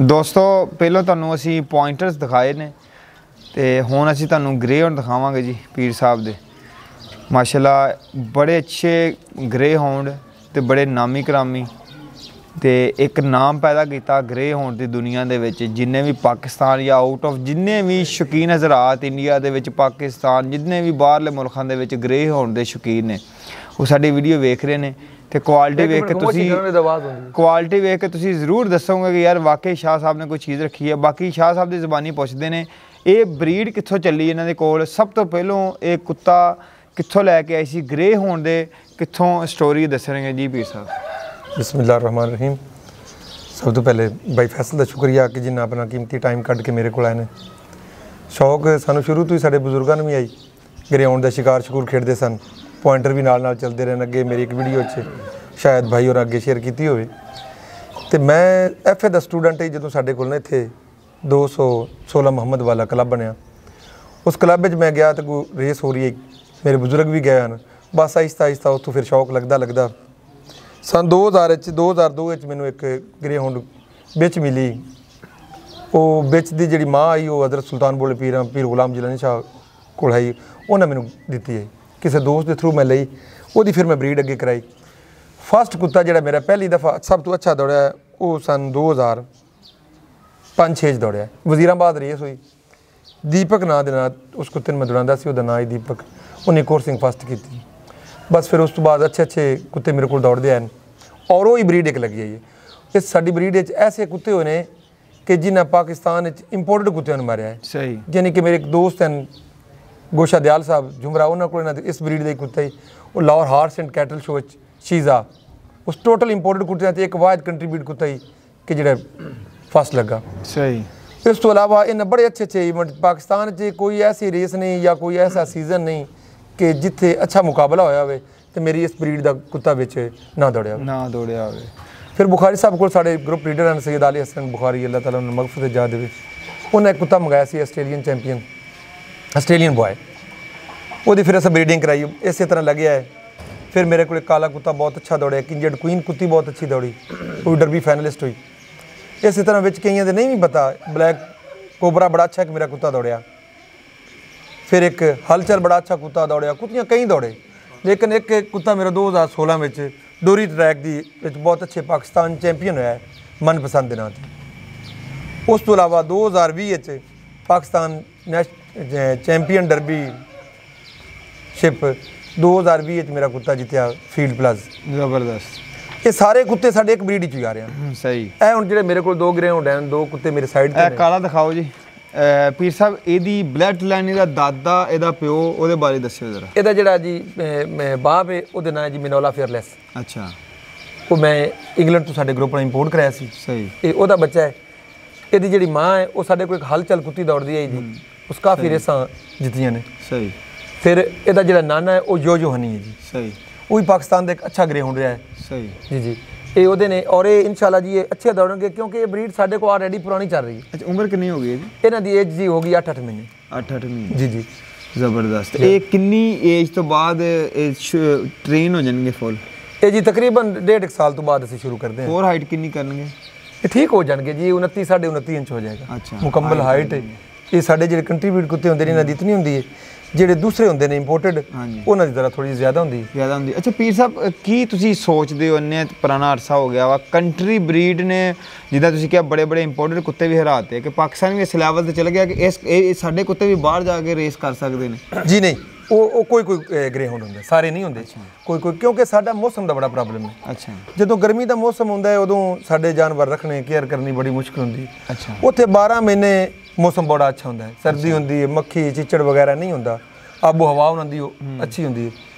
दोस्तों पहलों तुहानूं असीं पॉइंटर्स दिखाए ने ते हुण असीं तुहानूं ग्रे हाउंड दिखावांगे जी पीर साहब दे। माशाल्लाह बड़े अच्छे ग्रे हाउंड ते बड़े नामी करामी ते एक नाम पैदा किया ग्रे हाउंड दी दुनिया दे विच। जिन्ने भी पाकिस्तान या आउट ऑफ जिन्ने भी शौकीन हज़रात इंडिया दे विच पाकिस्तान जिन्ने भी बाहरले मुल्खां दे विच ग्रे हाउंड दे शौकीन ने वो साडी वीडियो वेख रहे ने ते क्वालिटी वेख के क्वालिटी वेख के तुसीं जरूर दसोगे कि यार वाकई शाह साहब ने कोई चीज़ रखी है। बाकी शाह साहब की ज़बानी पुछदे ने ये ब्रीड कित्थों चली इन्हां दे कोल। सब तो पहलों ये कुत्ता कित्थों लैके आई सी ग्रे हाउंड दे कित्थों स्टोरी दसणगे जी पीर साहब। बिस्मिल्लाहिर्रहमानिर्रहीम। सब तो पहले भाई फैसल का शुक्रिया कि जिन्हें अपना कीमती टाइम कढ़ के मेरे को आए ने। शौक सानू शुरू तो ही साडे बुजुर्गों ने भी आई ग्रे हाउंड का शिकार शकूर खेडते सन। पॉइंटर भी नाल चलते रहे। अगे मेरी एक वीडियो शायद भाई और अगे शेयर की होवे ते मैं FA का स्टूडेंट ही जो साडे कोल इत्थे 216 मुहम्मद वाला क्लब बनया। उस क्लब में मैं गया तो कोई रेस हो रही है, मेरे बुजुर्ग भी गए हैं। बस आहिस्ता आहिस्ता उतों फिर शौक लगता सन 2002 मैनू एक ग्रे हाउंड बिच मिली। वो बिच की जी माँ आई वो हज़रत सुल्तान बोले पीर गुलाम जिलानी शाह को आई उन्हें मैनू दी है किसी दोस्त के थ्रू मैं ली वो फिर मैं ब्रीड अगे कराई। फस्ट कुत्ता जो मेरा पहली दफ़ा सब तो अच्छा दौड़िया वो सन 2005-6 दौड़िया। वजीराबाद रेस हुई दीपक नाँ दे उस कुत्ते मैं दौड़ा सी नाँ ही दीपक। उन्हें कोर्सिंग फस्ट की। बस फिर उस तो बाद अच्छे कुत्ते मेरे को दौड़ते हैं और वो ही ब्रीड एक लगी है। इस साडी ब्रीड ऐसे कुत्ते हुए हैं कि जिन्हें पाकिस्तान इंपोर्टेड कुत्तियों ने मारिया है। सही यानी कि मेरे एक दोस्त हैं गोशा दयाल साहब जुमरा उन्होंने को इस ब्रीड का कुत्ता ही वो Lahore horse and cattle show शीज़ा उस टोटल इंपोर्टेड कुत्तियों एक वायद कंट्रीब्यूट कुत्ता ही कि जो फस्ट लगा। सही इस तो अलावा इन्हें बड़े अच्छे इवेंट पाकिस्तान च कोई ऐसी रेस नहीं या कोई ऐसा सीजन नहीं कि जिथे अच्छा मुकाबला होया हो तो मेरी इस ब्रीड का कुत्ता बिच ना दौड़िया हो। फिर बुखारी साहब को साढ़े ग्रुप लीडर हैं सैयद अली हसन बुखारी अल्लाह ताला उन्हें मगफरत जा दे। उन्हें एक कुत्ता मंगाया सी ऑस्ट्रेलियन चैंपियन ऑस्ट्रेलियन बॉय वो फिर अस ब्रीडिंग कराई इस तरह लगे है। फिर मेरे को काला कुत्ता बहुत अच्छा दौड़िया किंजर्ड क्वीन कुत्ती बहुत अच्छी दौड़ी वो डरबी फाइनलिस्ट हुई। इस तरह बिच कई नहीं भी पता ब्लैक कोबरा बड़ा अच्छा मेरा कुत्ता दौड़िया। फिर एक हलचल बड़ा अच्छा कुत्ता दौड़िया कुत्तियाँ कई दौड़े लेकिन एक कुत्ता मेरा 2016 में डोरी ट्रैक की बहुत अच्छे पाकिस्तान चैंपियन होया मनपसंद के नाम से। उस तो अलावा 2020 पाकिस्तान चैंपियन डरबी शिप 2020 मेरा कुत्ता जितया फील्ड प्लस जबरदस्त। ये सारे कुत्ते साढ़े एक ब्रीड ही आ रहे हैं। सही है हुण जिहड़े मेरे को दो ग्रे हाउंड हैं दो कुत्ते मेरे साइड ते काला दिखाओ जी पीर साहब इहदी ब्लड लाइन इहदा दादा इहदा प्यो ओहदे बारे दस्सिओ जरा। इहदा जिहड़ा जी बाप है ओहदे नाम जी मिनोला फेयरलेस। अच्छा वो मैं इंग्लैंड तो साडे ग्रुप ने इंपोर्ट कराया सी। सही ये ओहदा बच्चा है। इहदी जिहड़ी माँ है वो साडे कोल एक हलचल कुत्ती दौड़दी है जी उस काफ़ी रेसां जित्तियां ने। सही फिर इहदा जिहड़ा नाना है वो यो हनी है जी। सही वो भी पाकिस्तान का एक अच्छा ग्रे हाउंड रहा है। सही जी जी ये ओहदे ने और ये इंशाल्लाह जी ये अच्छे दौड़ेंगे क्योंकि ये ब्रीड साडे को ऑलरेडी पुरानी चल रही है। अच्छा उम्र कितनी हो गई है जी इन्हां दी एज जी हो गई 8-8 महीने 8-8 महीने जी जी जबरदस्त। ये कितनी एज तो बाद ट्रेन हो जाएंगे फुल ये जी तकरीबन 1.5 साल तो बाद असीं शुरू करते हैं। फोर हाइट कितनी करनगे ये ठीक हो जाएंगे जी 29 साढ़े 29 इंच हो जाएगा। अच्छा मुकम्मल हाइट ये साडे जिहड़े कंट्रीब्यूट कुत्ते होंदे ने इन्हां दी इतनी होंदी है ਜਿਹੜੇ दूसरे होंगे ने इंपोर्टेड उन्होंने ज़रा थोड़ी ज़्यादा होंगी। अच्छा पीर साहब की तुसी सोचते हो इन्ने पुराना अरसा हो गया वा कंट्री ब्रीड ने जिदा तुसी क्या बड़े बड़े इंपोर्टेड कुत्ते भी हराते कि पाकिस्तान भी इस लैवल से चल गया कि इस साडे कुत्ते भी बाहर जाके रेस कर सकते हैं जी। नहीं वो कोई ग्रे हाउंड होंगे सारे नहीं होंगे कोई क्योंकि साडा मौसम का बड़ा प्रॉब्लम है। अच्छा जो गर्मी का मौसम होंदा है उदों साडे जानवर रखने केयर करनी बड़ी मुश्किल होंदी। अच्छा उत्थे 12 महीने मौसम बड़ा अच्छा होंदा है सर्दी होंदी है मक्खी चिचड़ वगैरह नहीं होंदा आबो हवा उन्होंने अच्छी होंदी है।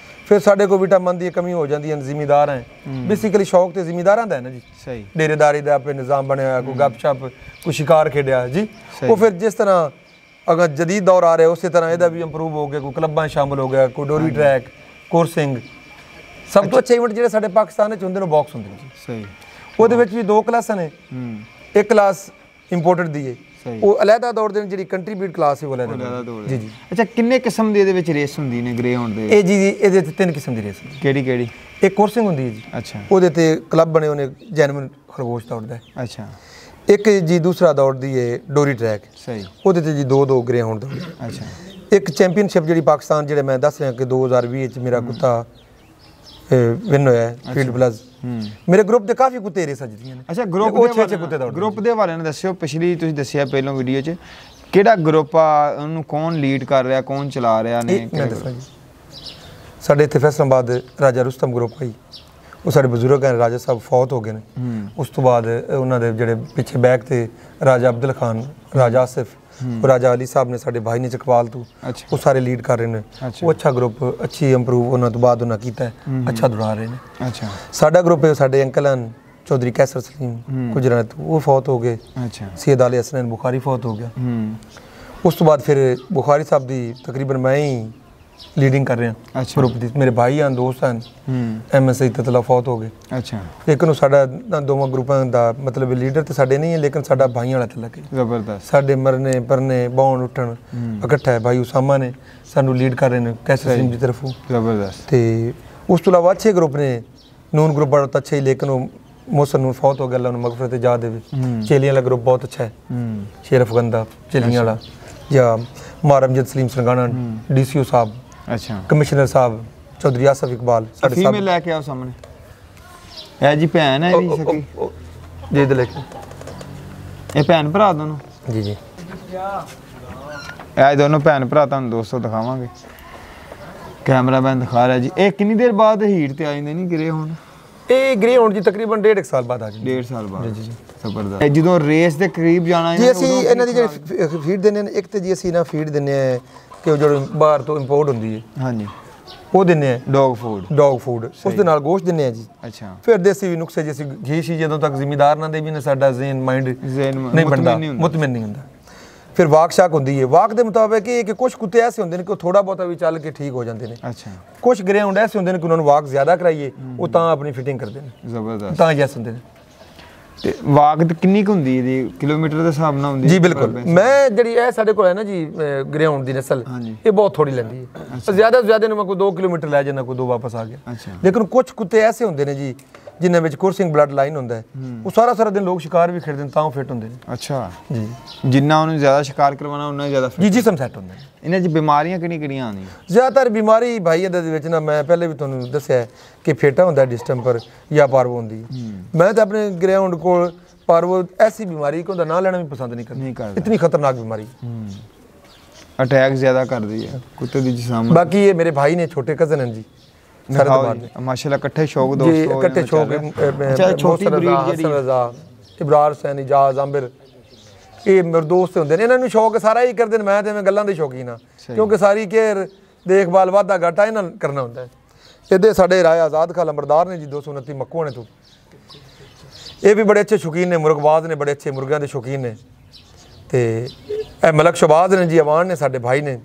फिर साडे को विटामिन की कमी हो जाती है जिमीदार हैं बेसिकली शौक तो जिमीदारां दा है ना जी। सही डेरेदारी का आपे निज़ाम बनया कोई गपशप कोई शिकार खेडिया जी वो फिर जिस तरह अगर जदीद दौर आ रहा है उस तरह यदा भी इंप्रूव हो गया कोई क्लब्बां शामिल हो गया कोई डोरी ट्रैक कोर्सिंग सब तो अच्छे इवेंट जो साडे पाकिस्तान होंगे बॉक्स होंगे जी। सही वो भी 2 क्लासां ने एक क्लास इंपोर्टेड दी है वो अलहदा दौड़ते हैं जी कंट्रीब्यूट क्लास है वो अलहदा दौड़ जी जी। अच्छा किन्ने किस्म दी रेस होंदी ने ग्रे हाउंड दे? ए जी जी 3 किस्म दी रेस केड़ी ਇੱਕ ਕੋਰਸਿੰਗ ਹੁੰਦੀ ਹੈ ਜੀ, ਅੱਛਾ ਉਹਦੇ ਤੇ ਕਲੱਬ ਬਣੇ ਉਹਨੇ ਜੈਨੂਇਨ ਖਰਗੋਸ਼ ਦੌੜਦਾ ਹੈ। ਅੱਛਾ ਇੱਕ ਜੀ ਦੂਸਰਾ ਦੌੜਦੀ ਹੈ ਡੋਰੀ ਟਰੈਕ, ਸਹੀ, ਉਹਦੇ ਤੇ ਜੀ ਦੋ ਗ੍ਰੇ ਹੋਣ ਦੌੜਦੇ। ਅੱਛਾ ਇੱਕ ਚੈਂਪੀਅਨਸ਼ਿਪ ਜਿਹੜੀ ਪਾਕਿਸਤਾਨ ਜਿਹੜੇ ਮੈਂ ਦੱਸ ਰਿਹਾ ਕਿ 2020 ਚ ਮੇਰਾ ਕੁੱਤਾ ਵਿਨ ਹੋਇਆ ਹੈ ਫੀਲਡ ਪਲੱਸ। ਮੇਰੇ ਗਰੁੱਪ ਦੇ ਕਾਫੀ ਕੁੱਤੇ ਰੇਸਾਂ ਜਿੱਤੀਆਂ ਨੇ। ਅੱਛਾ ਗਰੁੱਪ ਉਹ ਦੇ 6 ਕੁੱਤੇ ਦੌੜਦੇ। ਗਰੁੱਪ ਦੇ ਬਾਰੇ ਨਾਲ ਦੱਸਿਓ, ਪਿਛਲੀ ਤੁਸੀਂ ਦੱਸਿਆ ਪਹਿਲਾਂ ਵੀਡੀਓ 'ਚ ਕਿਹੜਾ ਗਰੁੱਪ ਆ, ਉਹਨੂੰ ਕੌਣ ਲੀਡ ਕਰ ਰਿਹਾ, ਕੌਣ ਚਲਾ ਰਿਹਾ ਨੇ? ਮੈਂ ਦੱਸਾਂ ਜੀ, ਸਾਡੇ ਇੱਥੇ ਫੈਸਲਾਬਾਦ ਰਾਜਾ ਰੁਸਤਮ ਗਰੁੱਪ ਹੈ, ਉਹ ਸਾਡੇ ਬਜ਼ੁਰਗ ਹਨ, ਰਾਜਾ ਸਾਹਿਬ ਫੌਤ ਹੋ ਗਏ ਨੇ। ਉਸ ਤੋਂ ਬਾਅਦ ਉਹਨਾਂ ਦੇ ਜਿਹੜੇ ਪਿੱਛੇ ਬੈਕ ਤੇ ਰਾਜਾ ਅਬਦੁਲ ਖਾਨ, ਰਾਜਾ ਆਸਿਫ, ਰਾਜਾ ਅਲੀ ਸਾਹਿਬ ਨੇ, ਸਾਡੇ ਭਾਈ ਨੇ ਚਕਵਾਲ ਤੋਂ, ਉਹ ਸਾਰੇ ਲੀਡ ਕਰ ਰਹੇ ਨੇ। ਉਹ ਅੱਛਾ ਗਰੁੱਪ, ਅੱਛੀ ਇੰਪਰੂਵ ਉਹਨਾਂ ਤੋਂ ਬਾਅਦ ਉਹਨਾਂ ਕੀਤਾ, ਅੱਛਾ ਦੌੜਾ ਰਹੇ ਨੇ। ਅੱਛਾ ਸਾਡਾ ਗਰੁੱਪ ਹੈ, ਸਾਡੇ ਅੰਕਲ ਹਨ ਚੌਧਰੀ ਕੈਸਰ ਸਲੀਮ ਗੁਜਰਾਤ, ਉਹ ਫੌਤ ਹੋ ਗਏ। ਅੱਛਾ ਸैयद अली हसन बुखारी फौत हो गया। उस तो बाद फिर बुखारी साहब की तकरीबन मैं ही लीडिंग कर रहा ग्रुप की। मेरे भाई हैं, दोस्त हैं, MS ततला फौत हो गए। अच्छा लेकिन वो साडा दोवां ग्रुपां दा मतलब लीडर तो साडे नहीं है, लेकिन साडा भाइयों वाला तलक है। जबरदस्त, साडे मरने परने बौन उठन इकट्ठा है। भाई उसामा ने सानू लीड कर रहे हैं कैसर सलीम की तरफों। जबरदस्त। ते उस तो अलावा अच्छे ग्रुप ने, नून ग्रुप बड़ा अच्छा ही, लेकिन वो मोहसन नून फौत हो गया, अल्लाह उन्हें मगफरत जा देवे। चेलियां वाला ग्रुप बहुत अच्छा है, शेर अफगंदा चेलियां वाला, या मारमजद सलीम सरगाना, DCO साहब, अच्छा कमिश्नर साहब चौधरी आसफ इकबाल, साडे साहब फीमेल लेके आओ सामने। ए जी भैन है भी सकी जी दे लेके, ये भैन भरा दोनों जी जी, ਇਹ ਦੋਨੋਂ ਭੈਣ ਭਰਾ ਤੁਹਾਨੂੰ ਦੋਸਤੋ ਦਿਖਾਵਾਂਗੇ। ਕੈਮਰਾਮੈਨ ਦਿਖਾ ਰਿਹਾ ਜੀ। ਇਹ ਕਿੰਨੀ ਦੇਰ ਬਾਅਦ ਹੀਟ ਤੇ ਆ ਜਾਂਦੇ ਨਹੀਂ ਗਿਰੇ ਹੁਣ? ਇਹ ਗ੍ਰੇ ਹੋਣ ਜੀ ਤਕਰੀਬਨ 1.5 ਸਾਲ ਬਾਅਦ ਆ ਜਾਂਦੇ। 1.5 ਸਾਲ ਬਾਅਦ। ਜੀ ਜੀ ਜ਼ਬਰਦਸਤ। ਇਹ ਜਦੋਂ ਰੇਸ ਦੇ ਕਰੀਬ ਜਾਣਾ ਜੀ ਅਸੀਂ ਇਹਨਾਂ ਦੀ ਜਿਹੜੀ ਫੀਡ ਦਿੰਦੇ ਨੇ, ਇੱਕ ਤੇ ਜੀ ਅਸੀਂ ਨਾ ਫੀਡ ਦਿੰਦੇ ਆ ਕਿ ਉਹ ਜਿਹੜੀ ਬਾਹਰ ਤੋਂ ਇੰਪੋਰਟ ਹੁੰਦੀ ਹੈ, ਹਾਂਜੀ, ਉਹ ਦਿੰਦੇ ਆ ਡੌਗ ਫੂਡ, ਉਸ ਦੇ ਨਾਲ ਗੋਸ਼ਤ ਦਿੰਦੇ ਆ ਜੀ। ਅੱਛਾ ਫਿਰ ਦੇਸੀ ਵੀ ਨੁਕਸੇ, ਜਿਵੇਂ ਘੀ ਸ਼ੀ ਜਦੋਂ ਤੱਕ ਜ਼ਿਮੀਦਾਰ ਨਾ ਦੇ ਵੀ ਨਾ ਸਾਡਾ ਜ਼ੇਨ ਮਾਈਂਡ ਨਹੀਂ ਬਣਦਾ, ਮੁਤਮਿਨ ਨਹੀਂ ਹੁੰਦਾ। ਫਿਰ ਵਾਕ ਸ਼ਾਕ ਹੁੰਦੀ ਹੈ। ਵਾਕ ਦੇ ਮੁਤਾਬਕ ਇਹ ਕਿ ਕੁਝ ਕੁੱਤੇ ਐਸੇ ਹੁੰਦੇ ਨੇ ਕਿ ਥੋੜਾ ਬਹੁਤਾ ਵੀ ਚੱਲ ਕੇ ਠੀਕ ਹੋ ਜਾਂਦੇ ਨੇ। ਅੱਛਾ ਕੁਝ ਗਰਾਊਂਡ ਐਸੇ ਹੁੰਦੇ ਨੇ ਕਿ ਉਹਨਾਂ ਨੂੰ ਵਾਕ ਜ਼ਿਆਦਾ ਕਰਾਈਏ, ਉਹ ਤਾਂ ਆਪਣੀ ਫਿਟਿੰਗ ਕਰਦੇ ਨੇ, ਜ਼ਬਰਦਸਤ, ਤਾਂ ਜੈਸ ਹੁੰਦੇ ਨੇ। ਤੇ ਵਾਕ ਕਿੰਨੀ ਕੁ ਹੁੰਦੀ ਇਹਦੀ? ਕਿਲੋਮੀਟਰ ਦੇ ਹਿਸਾਬ ਨਾਲ ਹੁੰਦੀ? ਜੀ ਬਿਲਕੁਲ। ਮੈਂ ਜਿਹੜੀ ਇਹ ਸਾਡੇ ਕੋਲ ਹੈ ਨਾ ਜੀ ਗਰਾਊਂਡ ਦੀ ਨਸਲ, ਇਹ ਬਹੁਤ ਥੋੜੀ ਲੈਂਦੀ ਹੈ। ਜ਼ਿਆਦਾ ਤੋਂ ਜ਼ਿਆਦਾ ਨੂੰ ਮੈਂ ਕੋਈ 2 ਕਿਲੋਮੀਟਰ ਲੈ ਜਾਂਦਾ, ਕੋਈ 2 ਵਾਪਸ ਆ ਗਿਆ। ਲੇਕਿਨ ਕੁਝ ਕੁੱਤੇ ਐਸੇ ਹੁੰਦੇ ਨੇ ਜੀ ਜਿਨ੍ਹਾਂ ਵਿੱਚ ਕੋਰਸਿੰਗ ਬਲੱਡ ਲਾਈਨ ਹੁੰਦਾ ਹੈ, ਉਹ ਸਾਰਾ ਦਿਨ ਲੋਕ ਸ਼ਿਕਾਰ ਵੀ ਖੇਡਦੇ ਨੇ ਤਾਂ ਉਹ ਫਿੱਟ ਹੁੰਦੇ ਨੇ। ਅੱਛਾ ਜੀ, ਜਿੰਨਾ ਉਹਨੂੰ ਜ਼ਿਆਦਾ ਸ਼ਿਕਾਰ ਕਰਵਾਉਣਾ ਉਹਨਾਂ ਜ਼ਿਆਦਾ ਜੀ ਜਿਸਮ ਸੈੱਟ ਹੁੰਦੇ ਨੇ। ਇਹਨਾਂ 'ਚ ਬਿਮਾਰੀਆਂ ਕਿਹੜੀਆਂ ਆਉਂਦੀਆਂ? ਜ਼ਿਆਦਾਤਰ ਬਿਮਾਰੀ ਭਾਈ ਇਹਦੇ ਵਿੱਚ ਨਾ, ਮੈਂ ਪਹਿਲੇ ਵੀ ਤੁਹਾਨੂੰ ਦੱਸਿਆ ਕਿ ਫੇਟਾ ਹੁੰਦਾ, ਡਿਸਟੈਂਪਰ ਜਾਂ ਪਾਰਵੋ ਹੁੰਦੀ ਹੈ। ਮੈਂ ਤਾਂ ਆਪਣੇ ਗਰਾਊਂਡ ਕੋਲ ਪਾਰਵੋ ਐਸੀ ਬਿਮਾਰੀ ਕਿ ਉਹਦਾ ਨਾਂ ਲੈਣਾ ਵੀ ਪਸੰਦ ਨਹੀਂ ਕਰਦਾ, ਇਤਨੀ ਖਤਰਨਾਕ ਬਿਮਾਰੀ, ਅਟੈਕ ਜ਼ਿਆਦਾ ਕਰਦੀ ਹੈ ਕੁੱਤੇ ਦੀ ਜਿਸਮ। ਬਾਕੀ ਇਹ ਮੇਰੇ ਭਾਈ ਨੇ, ਛੋਟੇ ਕਜ਼ਨ ਹਨ ਜੀ, ਮਾਸ਼ਾਅੱਲਾ ਇਕੱਠੇ ਸ਼ੌਕ ਦੋਸਤੋ, ਇਕੱਠੇ ਸ਼ੌਕ। ਅੱਛਾ ਛੋਟੀ ਬਰੀਡ ਜਿਹੜੀ ਇਬਰਾਰ ਹੁਸੈਨ, ਇਜਾਜ਼ ਆਮਿਰ, ਇਹ ਮੇਰੇ ਦੋਸਤ ਹੁੰਦੇ ਨੇ। ਇਹਨਾਂ ਨੂੰ ਸ਼ੌਕ ਸਾਰਾ ਹੀ ਕਰਦੇ ਨੇ, ਮੈਂ ਤੇ ਐਵੇਂ ਗੱਲਾਂ ਦੇ ਸ਼ੌਕੀਨ ਹਾਂ, ਕਿਉਂਕਿ ਸਾਰੀ ਕੇਅਰ ਦੇਖਭਾਲ ਵਾਧਾ ਘਾਟਾ ਇਹਨਾਂ ਕਰਨਾ ਹੁੰਦਾ ਹੈ। ਇਹਦੇ ਸਾਡੇ ਰਾਏ ਆਜ਼ਾਦ ਖਾਨ ਲੰਬਰਦਾਰ ਨੇ ਜੀ 229 ਮੱਕੋਣੇ ਤੋਂ, ਇਹ ਵੀ ਬੜੇ ਅੱਛੇ ਸ਼ੌਕੀਨ ਨੇ, ਮੁਰਗਬਾਜ਼ ਨੇ, ਬੜੇ ਅੱਛੇ ਮੁਰਗਿਆਂ ਦੇ ਸ਼ੌਕੀਨ ਨੇ। ਤੇ ਇਹ ਮਲਕ ਸ਼ਬਾਜ਼ ਨੇ ਜੀ, ਅਵਾਨ ਨੇ, ਸਾਡੇ ਭਾਈ ਨੇ,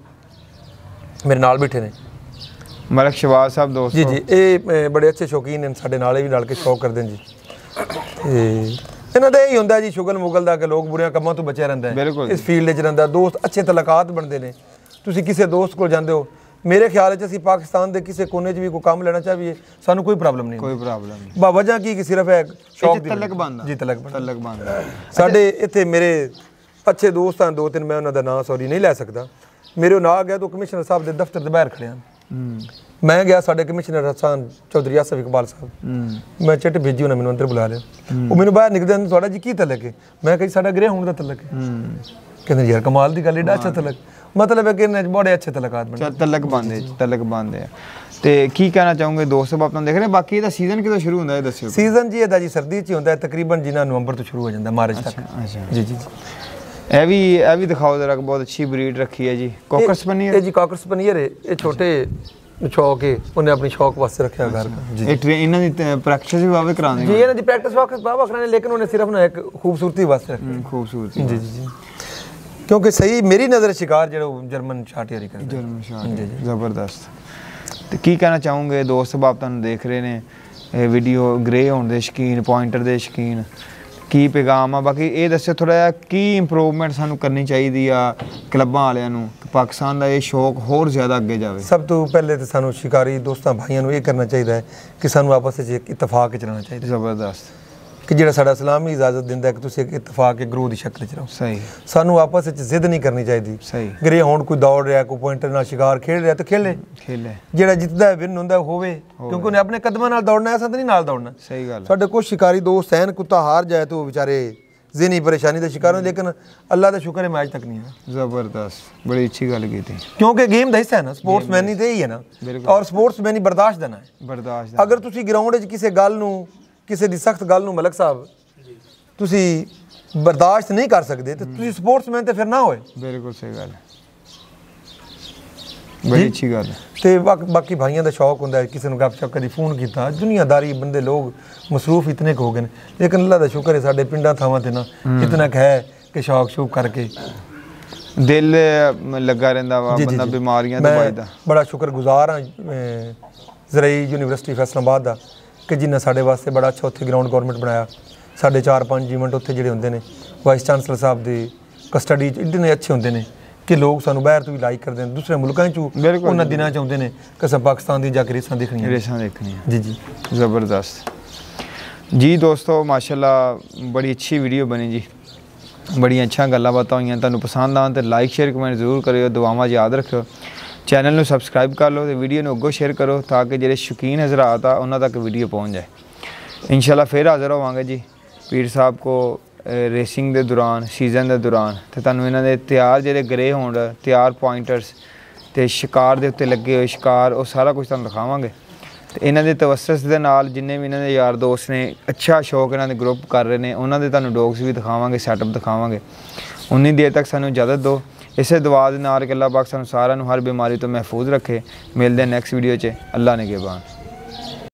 ਮੇਰੇ ਨਾਲ ਬੈਠੇ ਨੇ ਮਲਕ ਸ਼ਬਾਜ਼ ਸਾਹਿਬ ਦੋਸਤੋ। ਜੀ ਜੀ, ਇਹ ਬੜੇ ਅੱਛੇ ਸ਼ੌਕੀਨ ਨੇ, ਸਾਡੇ ਨਾਲੇ ਵੀ ਰਲ ਕੇ ਸ਼ੌਕ ਕਰਦੇ ਨੇ ਜੀ। ਤੇ ਇਹਨਾਂ ਦਾ ਇਹੀ ਹੁੰਦਾ ਜੀ ਸ਼ੁਗਲ ਮੁਗਲ ਦਾ ਕਿ ਲੋਕ ਬੁਰਿਆਂ ਕੰਮਾਂ ਤੋਂ ਬਚਿਆ ਰਹਿੰਦਾ ਹੈ, ਇਸ ਫੀਲਡ 'ਚ ਰਹਿੰਦਾ, ਦੋਸਤ ਅੱਛੇ ਤਲਕਾਤ ਬਣਦੇ ਨੇ। ਤੁਸੀਂ ਕਿਸੇ ਦੋਸਤ ਕੋਲ ਜਾਂਦੇ ਹੋ, ਮੇਰੇ ਖਿਆਲ 'ਚ ਅਸੀਂ ਪਾਕਿਸਤਾਨ ਦੇ ਕਿਸੇ ਕੋਨੇ 'ਚ ਵੀ ਕੋਈ ਕੰਮ ਲੈਣਾ ਚਾਹੀਏ, ਸਾਨੂੰ ਕੋਈ ਪ੍ਰੋਬਲਮ ਨਹੀਂ, ਕੋਈ ਪ੍ਰੋਬਲਮ ਨਹੀਂ। ਵਜ੍ਹਾ ਕੀ ਸਿਰਫ ਹੈ ਸ਼ੌਕ ਦੀ, ਤਲਕ ਬੰਦਾ ਜੀ, ਤਲਕ ਬੰਦਾ। ਸਾਡੇ ਇੱਥੇ ਮੇਰੇ ਅੱਛੇ ਦੋਸਤ ਹਨ 2-3, ਮੈਂ ਉਹਨਾਂ ਦਾ ਨਾਮ ਸੌਰੀ ਨਹੀਂ ਲੈ ਸਕਦਾ। ਮੇਰੇ ਉਹ ਨਾ ਗਿਆ ਤਾਂ ਕਮਿਸ਼ਨਰ ਸਾਹਿਬ ਦੇ ਦਫ਼ਤਰ ਦੇ ਬਾਹਰ ਖੜੇ ਹਨ। ਮੈਂ ਗਿਆ, ਸਾਡੇ ਕਮਿਸ਼ਨਰ ਹਸਨ ਚੌਧਰੀ ਆਸਫ ਇਕਬਾਲ ਸਾਹਿਬ, ਮੈਂ ਚਿੱਠ ਭੇਜੀ, ਉਹਨਾਂ ਮੈਨੂੰ ਅੰਦਰ ਬੁਲਾ ਲਿਆ। ਉਹ ਮੈਨੂੰ ਬਾਹਰ ਨਿਕਲਦੇ ਹਨ, ਤੁਹਾਡਾ ਜੀ ਕੀ ਤਲਕ ਹੈ? ਮੈਂ ਕਿਹਾ ਸਾਡਾ ਗ੍ਰੇ ਹੋਣ ਦਾ ਤਲਕ ਹੈ। ਕਹਿੰਦੇ ਯਾਰ ਕਮਾਲ ਦੀ ਗੱਲ, ਏਡਾ ਅੱਛਾ ਤਲਕ, ਮਤਲਬ ਹੈ ਕਿ ਇਹਨਾਂ 'ਚ ਬੜੇ ਅੱਛੇ ਤਲਕਾਤ ਬਣੇ, ਤਲਕ ਬੰਦੇ ਆ। ਤੇ ਕੀ ਕਹਿਣਾ ਚਾਹੋਗੇ ਦੋਸਤੋ ਆਪਾਂ ਦੇਖ ਰਹੇ? ਬਾਕੀ ਇਹਦਾ ਸੀਜ਼ਨ ਕਿਦੋਂ ਸ਼ੁਰੂ ਹੁੰਦਾ ਇਹ ਦੱਸਿਓ। ਸੀਜ਼ਨ ਜੀ ਇਹਦਾ ਜੀ ਸਰਦੀ 'ਚ ਹੀ ਹੁੰਦਾ ਹੈ, ਤਕਰੀਬਨ ਜਿੰਨਾ ਨਵੰਬਰ ਤੋਂ ਸ਼ੁਰੂ ਹੋ ਜਾਂਦਾ, ਮਾਰਚ ਤੱਕ। ਜੀ ਜੀ, ਇਹ ਵੀ ਦਿਖਾਓ ਜ਼ਰਾ, ਬਹੁਤ ਅੱਛੀ ਬਰੀਡ ਰੱਖੀ ਹੈ ਜੀ, ਕਾਕਰ ਸਪਨੀਅਰ। ਇਹ ਜੀ ਕਾਕਰ ਸਪਨੀਅਰ ਹੈ, ਇਹ ਛੋਟੇ ਸ਼ੌਕ ਹੈ, ਉਹਨੇ ਆਪਣੀ ਸ਼ੌਕ ਵਾਸਤੇ ਰੱਖਿਆ ਘਰ ਜੀ। ਇਹ ਇਹਨਾਂ ਦੀ ਪ੍ਰੈਕਟਿਸ ਵੀ ਵਾਵੇ ਕਰਾਉਂਦੇ ਜੀ, ਇਹਨਾਂ ਦੀ ਪ੍ਰੈਕਟਿਸ ਵਾਵਾ ਕਰਾਉਂਦੇ, ਲੇਕਿਨ ਉਹਨੇ ਸਿਰਫ ਨਾ ਇੱਕ ਖੂਬਸੂਰਤੀ ਵਾਸਤੇ ਰੱਖਿਆ। ਖੂਬਸੂਰਤੀ, ਜੀ ਜੀ, ਕਿਉਂਕਿ ਸਹੀ ਮੇਰੀ ਨਜ਼ਰ ਸ਼ਿਕਾਰ ਜਿਹੜਾ ਜਰਮਨ ਸ਼ਾਟਿਆਰੀ ਕਰਦਾ, ਜਰਮਨ ਸ਼ਾਟ, ਜ਼ਬਰਦਸਤ। ਤੇ ਕੀ ਕਹਿਣਾ ਚਾਹੋਗੇ ਦੋਸਤ ਬਾਪ ਤੁਹਾਨੂੰ ਦੇਖ ਰਹੇ ਨੇ ਇਹ ਵੀਡੀਓ, ਗ੍ਰੇ ਹੋਣ ਦੇ ਸ਼ੌਕੀਨ, ਪੁਆਇੰਟਰ ਦੇ ਸ਼ੌਕੀਨ, ਕੀ ਪੈਗਾਮ ਆ? ਬਾਕੀ ਇਹ ਦੱਸਿਓ ਥੋੜਾ ਜਿਹਾ ਕੀ ਇੰਪਰੂਵਮੈਂਟ ਸਾਨੂੰ ਕਰਨੀ ਚਾਹੀਦੀ ਆ ਕਲੱਬਾਂ ਵਾਲਿਆਂ ਨੂੰ, ਪਾਕਿਸਤਾਨ ਦਾ ਇਹ ਸ਼ੌਕ ਹੋਰ ਜ਼ਿਆਦਾ ਅੱਗੇ ਜਾਵੇ। ਸਭ ਤੋਂ ਪਹਿਲੇ ਤਾਂ ਸਾਨੂੰ ਸ਼ਿਕਾਰੀ ਦੋਸਤਾਂ ਭਾਈਆਂ ਨੂੰ ਇਹ ਕਰਨਾ ਚਾਹੀਦਾ ਹੈ ਕਿ ਸਾਨੂੰ ਆਪਸ ਵਿੱਚ ਇੱਕ ਇਤਫਾਕ ਚ ਰਹਿਣਾ ਚਾਹੀਦਾ, ਜ਼ਬਰਦਸਤ, ਕਿ ਜਿਹੜਾ ਸਾਡਾ ਇਸਲਾਮ ਹੀ ਇਜਾਜ਼ਤ ਦਿੰਦਾ ਹੈ ਕਿ ਤੁਸੀਂ ਇੱਕ ਇਤਫਾਕ ਇੱਕ ਗਰੋਹ ਦੀ ਸ਼ਕਲ ਚ ਰਹੋ। ਸਹੀ, ਸਾਨੂੰ ਆਪਸ ਵਿੱਚ ਜ਼ਿੱਦ ਨਹੀਂ ਕਰਨੀ ਚਾਹੀਦੀ। ਸਹੀ, ਗਰੇ ਹੁਣ ਕੋਈ ਦੌੜ ਰਿਹਾ, ਕੋਈ ਪੁਆਇੰਟਰ ਨਾਲ ਸ਼ਿਕਾਰ ਖੇਡ ਰਿਹਾ ਤਾਂ ਖੇਲੇ, ਜਿਹੜਾ ਜਿੱਤਦਾ ਵਿਨ ਹੁੰਦਾ ਹੋਵੇ, ਕਿਉਂਕਿ ਉਹਨੇ ਆਪਣੇ ਕਦਮਾਂ ਨਾਲ ਦੌੜਨਾ, ਐਸਾ ਤਾਂ ਨਹੀਂ ਨਾਲ ਦੌੜਨਾ। ਸਹੀ ਗੱਲ। ਸਾਡੇ ਕੁਝ ਸ਼ਿਕਾਰੀ ਦੋਸਤ ਹਨ, ਕੁੱਤਾ ਹਾਰ ਜਾਏ ਤਾਂ ਉਹ ਵਿਚਾਰੇ ज़हनी परेशानी का शिकार हो, लेकिन अल्लाह का शुक्र है मैं आज तक नहीं है। ज़बरदस्त, बड़ी अच्छी गल की थी, क्योंकि गेम का हिस्सा है ना, स्पोर्ट्समैन ही तो यही है ना, और स्पोर्ट्समैन ही बर्दाश्त देना है, बर्दाश्त। अगर तुसी ग्राउंड च किसी गल नूं, किसी दी सख्त गल नूं मलक साहब तुसी बर्दाश्त नहीं कर सकते तो तुसी स्पोर्ट्समैन तो फिर ना होए। बिल्कुल सही गल है, बड़ी अच्छी गल है। ਤੇ ਬਾਕੀ ਭਾਈਆਂ ਦਾ ਸ਼ੌਕ ਹੁੰਦਾ ਹੈ, ਕਿਸੇ ਨੂੰ ਗੱਪਸ਼ਪ ਕਦੀ ਫੋਨ ਕੀਤਾ, ਦੁਨੀਆਦਾਰੀ ਬੰਦੇ ਲੋਕ ਮਸਰੂਫ ਇਤਨੇ ਹੋ ਗਏ ਨੇ, ਲੇਕਿਨ ਅੱਲਾ ਦਾ ਸ਼ੁਕਰ ਹੈ ਸਾਡੇ ਪਿੰਡਾਂ ਥਾਵਾਂ ਤੇ ਨਾ ਇਤਨਾ ਹੈ ਕਿ ਸ਼ੌਕ ਸ਼ੂਕ ਕਰਕੇ ਦਿਲ ਲੱਗਾ ਰਹਿੰਦਾ ਵਾ, ਬੰਦਾ ਬਿਮਾਰੀਆਂ ਤੋਂ ਬਚਦਾ। ਬੜਾ ਸ਼ੁਕਰਗੁਜ਼ਾਰ ਹਾਂ ਜ਼ਰਈ ਯੂਨੀਵਰਸਿਟੀ ਫੈਸਲਾਬਾਦ ਦਾ ਕਿ ਜਿਨ੍ਹਾਂ ਸਾਡੇ ਵਾਸਤੇ ਬੜਾ ਅੱਛਾ ਉੱਥੇ ਗਰਾਊਂਡ ਗਵਰਨਮੈਂਟ ਬਣਾਇਆ। ਸਾਡੇ 4-5 ਇਵੈਂਟ ਉੱਥੇ ਜਿਹੜੇ ਹੁੰਦੇ ਨੇ ਵਾਈਸ ਚਾਂਸਲਰ ਸਾਹਿਬ ਦੀ ਕਸਟਡੀ 'ਚ ਇੰਨੇ ਅੱਛੇ ਹੁੰਦੇ ਨੇ कि लोग सानू बाहर तो भी लाइक करते हैं, दूसरे मुल्कों उन्होंने दिनों चाहते हैं कि सब पाकिस्तान की जाकर रेसां देखनी जी जी। ज़बरदस्त जी दोस्तों, माशाल्लाह बड़ी अच्छी वीडियो बनी जी, बड़ी अच्छा गल्लां बातां होईयां। तुहानूं पसंद आन तो लाइक शेयर कमेंट जरूर करियो, दुआवां याद रखियो, चैनल नूं सबसक्राइब कर लो, तो वीडियो नूं अग्गों शेयर करो ताकि जिहड़े शौकीन हज़रात आ उन्हां तक वीडियो पहुँच जाए। इंशाल्लाह फिर हाज़र होवांगे जी पीर साहब को रेसिंग के दौरान, सीजन के दौरान, तो तुहानूं इन्हां दे तैयार जिहड़े ग्रे होंड, तैयार पॉइंटर्स ते शिकार दे उत्ते लगे हुए शिकार, वो सारा कुछ तुहानूं दिखावांगे। तो इन्हां दे तवस्सुस दे नाल जिन्ने भी इन्हां दे यार दोस्त ने अच्छा शौक इन्हां दे ग्रुप कर रहे हैं, उन्हां दे तुहानूं डॉग्स भी दिखावांगे, सैटअप दिखावांगे। उन्नी देर तक सानूं इजाज़त दो, इसे दुआ दे नाल कि अल्लाह पाक सानूं सारिआं नूं हर बीमारी तो महफूज रखे। मिलदे नैक्सट वीडियो च, अल्लाह ने निगहबान।